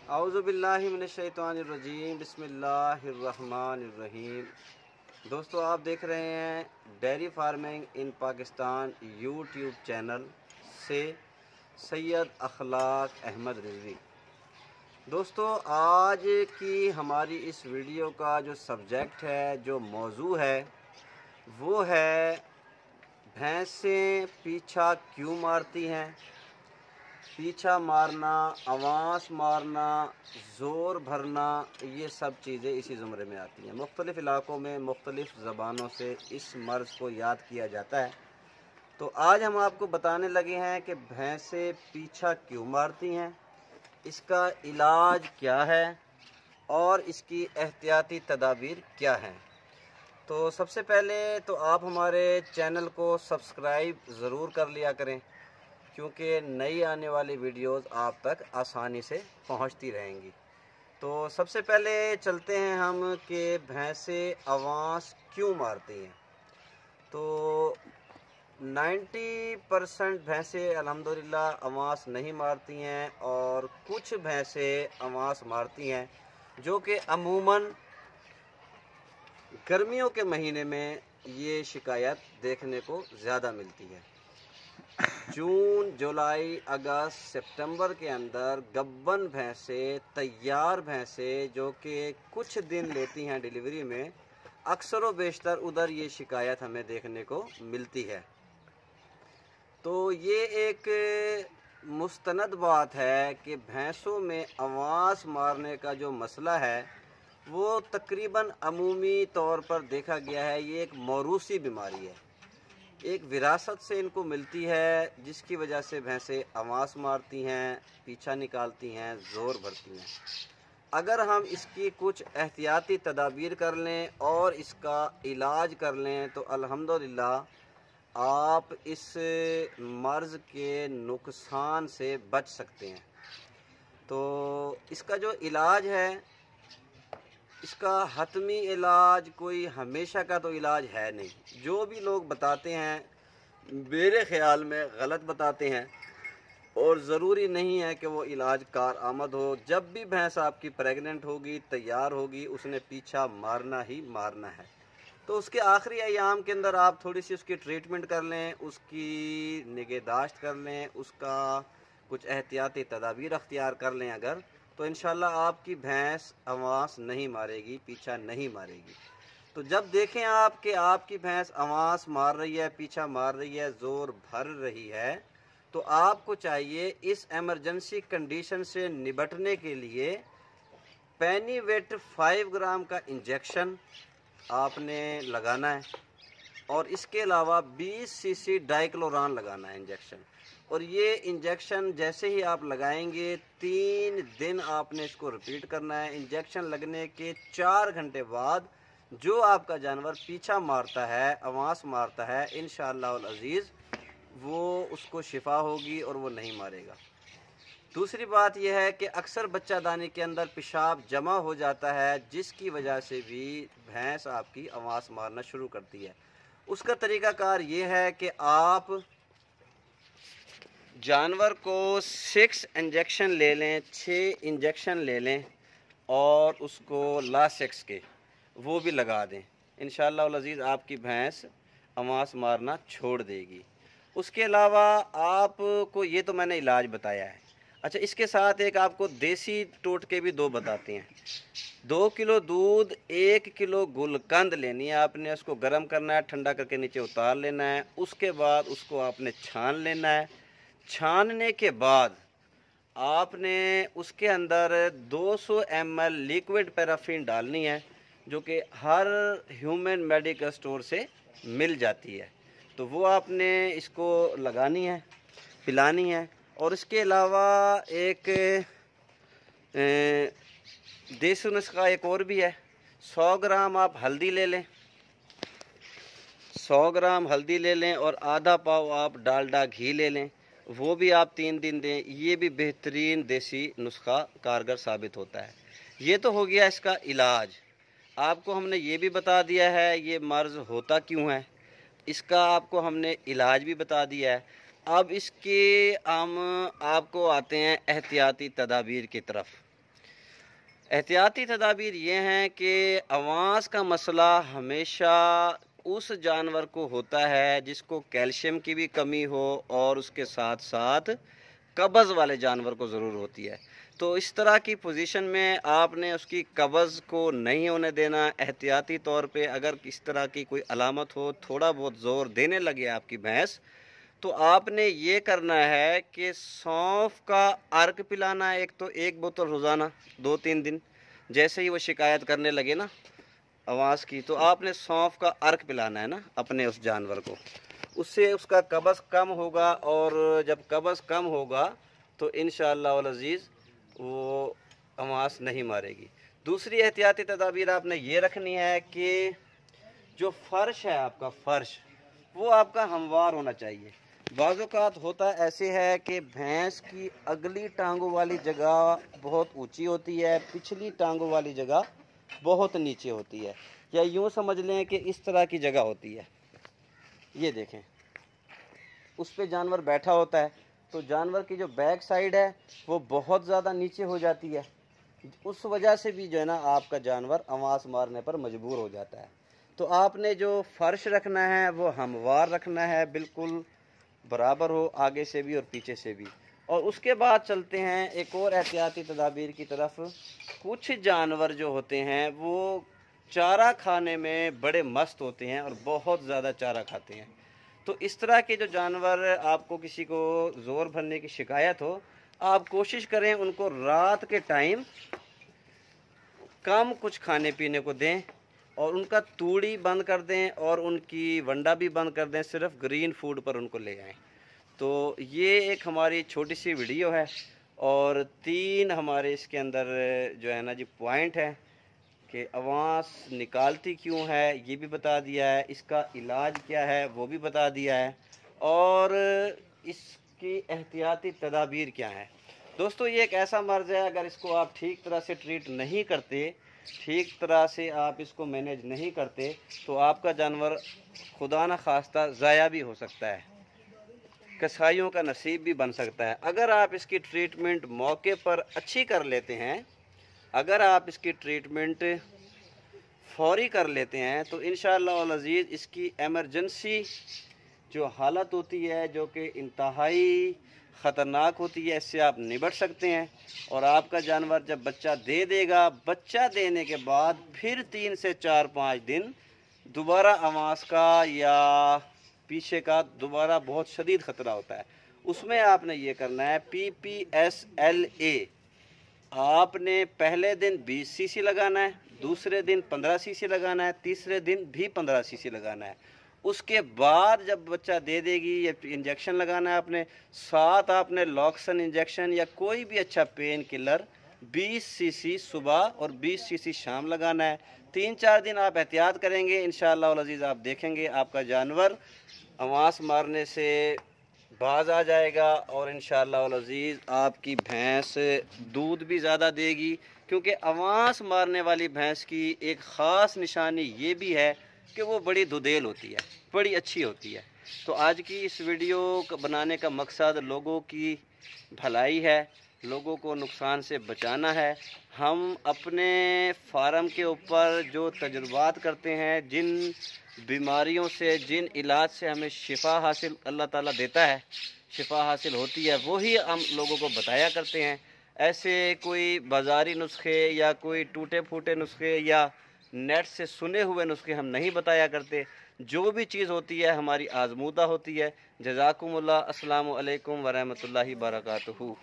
औज़ुबिल्लाहि मिनश्शैतानिर्रजीम बिस्मिल्लाहिर्रहमानिर्रहीम। दोस्तों, आप देख रहे हैं dairy farming in Pakistan YouTube channel से सैयद अखलाक अहमद रिजवी। दोस्तों, आज की हमारी इस वीडियो का जो सब्जेक्ट है, जो मौजू है, वो है भैंसें पीछा क्यों मारती हैं। पीछा मारना, आवाज़ मारना, ज़ोर भरना, ये सब चीज़ें इसी ज़ुमरे में आती हैं। मुख्तलिफ़ इलाक़ों में मुख्तलिफ़ ज़बानों से इस मर्ज़ को याद किया जाता है। तो आज हम आपको बताने लगे हैं कि भैंसें पीछा क्यों मारती हैं, इसका इलाज क्या है और इसकी एहतियाती तदाबीर क्या हैं। तो सबसे पहले तो आप हमारे चैनल को सब्सक्राइब ज़रूर कर लिया करें, क्योंकि नई आने वाली वीडियोस आप तक आसानी से पहुंचती रहेंगी। तो सबसे पहले चलते हैं हम कि भैंसें आवाज़ क्यों मारती हैं। तो 90% भैंसें अल्हम्दुलिल्लाह आवाज़ नहीं मारती हैं, और कुछ भैंसें आवाज़ मारती हैं जो कि अमूमन गर्मियों के महीने में ये शिकायत देखने को ज़्यादा मिलती है। जून, जुलाई, अगस्त, सितंबर के अंदर गब्बन भैंसें, तैयार भैंसें जो कि कुछ दिन लेती हैं डिलीवरी में, अक्सर व बेशतर उधर ये शिकायत हमें देखने को मिलती है। तो ये एक मुस्तनद बात है कि भैंसों में आवाज़ मारने का जो मसला है वो तकरीबन अमूमी तौर पर देखा गया है, ये एक मौरूसी बीमारी है, एक विरासत से इनको मिलती है, जिसकी वजह से भैंसें आवाज़ मारती हैं, पीछा निकालती हैं, ज़ोर भरती हैं। अगर हम इसकी कुछ एहतियाती तदाबीर कर लें और इसका इलाज कर लें तो अल्हम्दुलिल्लाह आप इस मर्ज़ के नुकसान से बच सकते हैं। तो इसका जो इलाज है, इसका हतमी इलाज कोई हमेशा का तो इलाज है नहीं। जो भी लोग बताते हैं मेरे ख़्याल में गलत बताते हैं, और ज़रूरी नहीं है कि वो इलाज कारआमद हो। जब भी भैंस आपकी प्रेग्नेंट होगी, तैयार होगी, उसने पीछा मारना ही मारना है। तो उसके आखिरी अयाम के अंदर आप थोड़ी सी उसकी ट्रीटमेंट कर लें, उसकी निगहदाश्त कर लें, उसका कुछ एहतियाती तदाबीर अख्तियार कर लें अगर, तो इंशाल्लाह आपकी भैंस आवाज़ नहीं मारेगी, पीछा नहीं मारेगी। तो जब देखें आप कि आपकी भैंस आवाज़ मार रही है, पीछा मार रही है, ज़ोर भर रही है, तो आपको चाहिए इस एमरजेंसी कंडीशन से निपटने के लिए पेनीवेट 5 ग्राम का इंजेक्शन आपने लगाना है, और इसके अलावा 20 सीसी डाइक्लोरान लगाना है इंजेक्शन। और ये इंजेक्शन जैसे ही आप लगाएंगे 3 दिन आपने इसको रिपीट करना है। इंजेक्शन लगने के 4 घंटे बाद जो आपका जानवर पीछा मारता है, आवाज़ मारता है, इंशाअल्लाह अल अज़ीज़ वो उसको शिफा होगी और वो नहीं मारेगा। दूसरी बात यह है कि अक्सर बच्चादानी के अंदर पेशाब जमा हो जाता है, जिसकी वजह से भी भैंस आपकी आवाज़ मारना शुरू करती है। उसका तरीक़ाकार ये है कि आप जानवर को 6 इंजेक्शन ले लें, 6 इंजेक्शन ले लें, और उसको लासेक्स के वो भी लगा दें। इंशाअल्लाह अल अज़ीज़ आपकी भैंस आवाज़ मारना छोड़ देगी। उसके अलावा आपको ये तो मैंने इलाज बताया है। अच्छा, इसके साथ एक आपको देसी टोटके भी 2 बताते हैं। 2 किलो दूध, 1 किलो गुलकंद लेनी है आपने, उसको गर्म करना है, ठंडा करके नीचे उतार लेना है। उसके बाद उसको आपने छान लेना है। छानने के बाद आपने उसके अंदर 200 ml लिक्विड पैराफिन डालनी है, जो कि हर ह्यूमन मेडिकल स्टोर से मिल जाती है। तो वो आपने इसको लगानी है, पिलानी है। और इसके अलावा एक देसी नुस्खा एक और भी है। 100 ग्राम आप हल्दी ले लें, 100 ग्राम हल्दी ले लें, और आधा पाव आप डालडा घी ले लें, वो भी आप 3 दिन दें। ये भी बेहतरीन देसी नुस्खा कारगर साबित होता है। ये तो हो गया इसका इलाज। आपको हमने ये भी बता दिया है ये मर्ज़ होता क्यों है, इसका आपको हमने इलाज भी बता दिया है। अब इसके हम आपको आते हैं एहतियाती तदाबीर की तरफ। एहतियाती तदाबीर ये हैं कि अवांस का मसला हमेशा उस जानवर को होता है जिसको कैल्शियम की भी कमी हो और उसके साथ साथ कब्ज़ वाले जानवर को ज़रूर होती है। तो इस तरह की पोजीशन में आपने उसकी कब्ज़ को नहीं होने देना। एहतियाती तौर पे अगर इस तरह की कोई अलामत हो, थोड़ा बहुत ज़ोर देने लगे आपकी भैंस, तो आपने ये करना है कि सौंफ का अर्क पिलाना है। एक तो 1 बोतल रोज़ाना 2-3 दिन, जैसे ही वो शिकायत करने लगे ना आवाज़ की, तो आपने सौंफ का अर्क पिलाना है ना अपने उस जानवर को। उससे उसका कब्ज़ कम होगा, और जब कब्ज़ कम होगा तो इंशाअल्लाह अल अज़ीज़ वो आवाज़ नहीं मारेगी। दूसरी एहतियाती तदाबीर आपने ये रखनी है कि जो फ़र्श है आपका, फ़र्श वो आपका हमवार होना चाहिए। बाज़ औक़ात होता ऐसे है कि भैंस की अगली टांगों वाली जगह बहुत ऊंची होती है, पिछली टांगों वाली जगह बहुत नीचे होती है, या यूँ समझ लें कि इस तरह की जगह होती है। ये देखें, उस पे जानवर बैठा होता है तो जानवर की जो बैक साइड है वो बहुत ज़्यादा नीचे हो जाती है। उस वजह से भी जो है ना आपका जानवर आवाज़ मारने पर मजबूर हो जाता है। तो आपने जो फ़र्श रखना है वो हमवार रखना है, बिल्कुल बराबर हो आगे से भी और पीछे से भी। और उसके बाद चलते हैं एक और एहतियाती तदाबीर की तरफ। कुछ जानवर जो होते हैं वो चारा खाने में बड़े मस्त होते हैं और बहुत ज़्यादा चारा खाते हैं। तो इस तरह के जो जानवर, आपको किसी को ज़ोर भरने की शिकायत हो, आप कोशिश करें उनको रात के टाइम कम कुछ खाने पीने को दें और उनका तूड़ी बंद कर दें और उनकी वंडा भी बंद कर दें, सिर्फ ग्रीन फूड पर उनको ले आएँ। तो ये एक हमारी छोटी सी वीडियो है और 3 हमारे इसके अंदर जो है ना जी पॉइंट है कि आवाज़ निकालती क्यों है ये भी बता दिया है, इसका इलाज क्या है वो भी बता दिया है, और इसकी एहतियाती तदाबीर क्या है। दोस्तों ये एक ऐसा मर्ज़ है, अगर इसको आप ठीक तरह से ट्रीट नहीं करते, ठीक तरह से आप इसको मैनेज नहीं करते, तो आपका जानवर खुदा न खास्ता ज़ाया भी हो सकता है, कसाईयों का नसीब भी बन सकता है। अगर आप इसकी ट्रीटमेंट मौके पर अच्छी कर लेते हैं, अगर आप इसकी ट्रीटमेंट फौरी कर लेते हैं, तो इंशाअल्लाह अल अज़ीज़ इसकी एमरजेंसी जो हालत होती है, जो कि इंतहाई ख़तरनाक होती है, इससे आप निपट सकते हैं। और आपका जानवर जब बच्चा दे देगा, बच्चा देने के बाद फिर 3 से 4-5 दिन दोबारा आवाज़ का या पीछे का दोबारा बहुत शदीद ख़तरा होता है। उसमें आपने ये करना है PPSLA। आपने पहले दिन 20 सीसी लगाना है, दूसरे दिन 15 सीसी लगाना है, तीसरे दिन भी 15 सीसी लगाना है। उसके बाद जब बच्चा दे देगी या इंजेक्शन लगाना है आपने, साथ आपने लॉक्सन इंजेक्शन या कोई भी अच्छा पेन किलर 20 सीसी सुबह और 20 सीसी शाम लगाना है। 3-4 दिन आप एहतियात करेंगे, इंशाअल्लाह अल अज़ीज़ आप देखेंगे आपका जानवर आवाज़ मारने से बाज आ जाएगा और इंशाअल्लाह अल अज़ीज़ आपकी भैंस दूध भी ज़्यादा देगी। क्योंकि आवाज़ मारने वाली भैंस की एक ख़ास निशानी ये भी है कि वो बड़ी दुधेल होती है, बड़ी अच्छी होती है। तो आज की इस वीडियो को बनाने का मकसद लोगों की भलाई है, लोगों को नुकसान से बचाना है। हम अपने फार्म के ऊपर जो तजुर्बात करते हैं, जिन बीमारियों से, जिन इलाज से हमें शिफा हासिल अल्लाह ताला देता है, शिफा हासिल होती है, वही हम लोगों को बताया करते हैं। ऐसे कोई बाज़ारी नुस्खे या कोई टूटे फूटे नुस्खे या नेट से सुने हुए नुस्खे हम नहीं बताया करते। जो भी चीज़ होती है हमारी आज़मूदा होती है। जज़ाकुमुल्लाह। अस्सलामु अलैकुम व रहमतुल्लाहि व बरकातुहू।